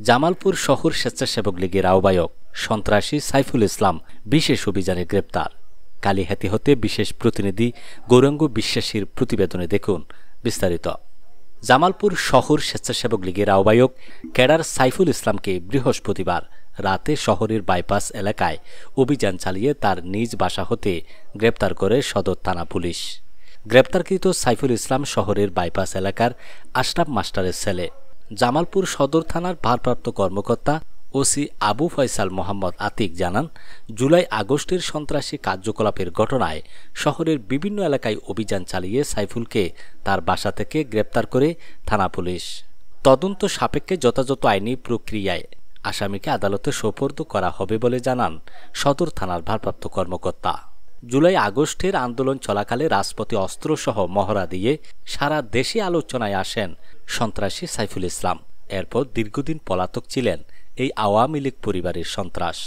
জামালপুর শহর স্বেচ্ছাসেবক লীগের আহ্বায়ক সন্ত্রাসী সাইফুল ইসলাম বিশেষ অভিযানে গ্রেপ্তার। কালিহাতী হতে বিশেষ প্রতিনিধি গৌরাঙ্গ বিশ্বাসীর প্রতিবেদনে দেখুন বিস্তারিত। জামালপুর শহর স্বেচ্ছাসেবক লীগের আহ্বায়ক ক্যাডার সাইফুল ইসলামকে বৃহস্পতিবার রাতে শহরের বাইপাস এলাকায় অভিযান চালিয়ে তার নিজ বাসা হতে গ্রেপ্তার করে সদর থানা পুলিশ। গ্রেপ্তারকৃত সাইফুল ইসলাম শহরের বাইপাস এলাকার আশরাফ মাস্টারের ছেলে। জামালপুর সদর থানার ভারপ্রাপ্ত কর্মকর্তা ওসি আবু ফয়সাল মোহাম্মদ আতিক জানান, জুলাই আগস্টের সন্ত্রাসী কার্যকলাপের ঘটনায় শহরের বিভিন্ন এলাকায় অভিযান চালিয়ে সাইফুলকে তার বাসা থেকে গ্রেপ্তার করে থানা পুলিশ। তদন্ত সাপেক্ষে যথাযথ আইনি প্রক্রিয়ায় আসামিকে আদালতে সোপর্দ করা হবে বলে জানান সদর থানার ভারপ্রাপ্ত কর্মকর্তা। জুলাই আগস্টের আন্দোলন চলাকালে রাজপথে অস্ত্রসহ মহড়া দিয়ে সারা দেশে আলোচনায় আসেন সন্ত্রাসী সাইফুল ইসলাম। এরপর দীর্ঘদিন পলাতক ছিলেন এই আওয়ামী লীগ পরিবারের সন্ত্রাস।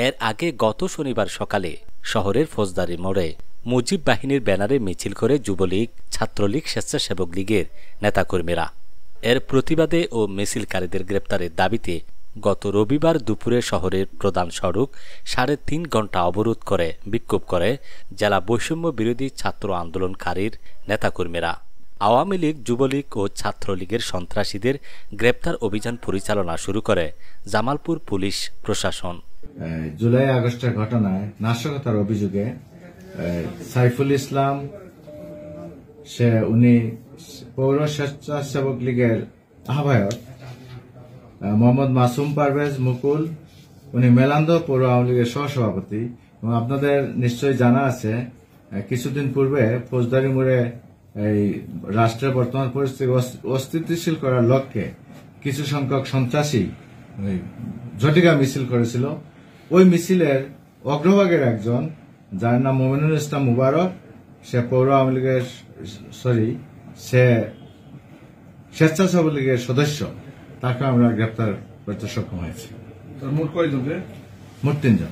এর আগে গত শনিবার সকালে শহরের ফৌজদারি মোড়ে মুজিব বাহিনীর ব্যানারে মিছিল করে যুবলীগ, ছাত্রলীগ, স্বেচ্ছাসেবক লীগের নেতাকর্মীরা। এর প্রতিবাদে ও মিছিলকারীদের গ্রেপ্তারের দাবিতে গত রবিবার দুপুরে শহরের প্রধান সড়ক ৩.৫ ঘণ্টা অবরোধ করে বিক্ষোভ করে জেলা বৈষম্য বিরোধী ছাত্র আন্দোলনকারীর নেতাকর্মীরা। আওয়ামী লীগ, যুবলীগ ও ছাত্রলীগের সন্ত্রাসীদের গ্রেপ্তার অভিযান পরিচালনা শুরু করে জামালপুর পুলিশ প্রশাসন। জুলাই আগস্টের ঘটনায় নাশকতার অভিযোগে সাইফুল ইসলাম উনি পৌর স্বেচ্ছাসেবক লীগের আহ্বায়ক, মোহাম্মদ মাসুম পারভেজ মুকুল, উনি মেলান্দ পৌর আওয়ামী লীগের সহসভাপতি। এবং আপনাদের নিশ্চয়ই জানা আছে, কিছুদিন পূর্বে ফৌজদারি মোড়ে এই রাষ্ট্রের বর্তমান পরিস্থিতি অস্থিতিশীল করার লক্ষ্যে কিছু সংখ্যক সন্ত্রাসী ঝটিকা মিছিল করেছিল। ওই মিছিলের অগ্রভাগের একজন, যার নাম মোমিনুল ইসলাম মুবারক, সে পৌর আওয়ামী লীগের সে স্বেচ্ছাসেবক লীগের সদস্য। তাকে আমরা গ্রেপ্তার করতে সক্ষম হয়েছি। মোট কয়জন? মোট ৩ জন।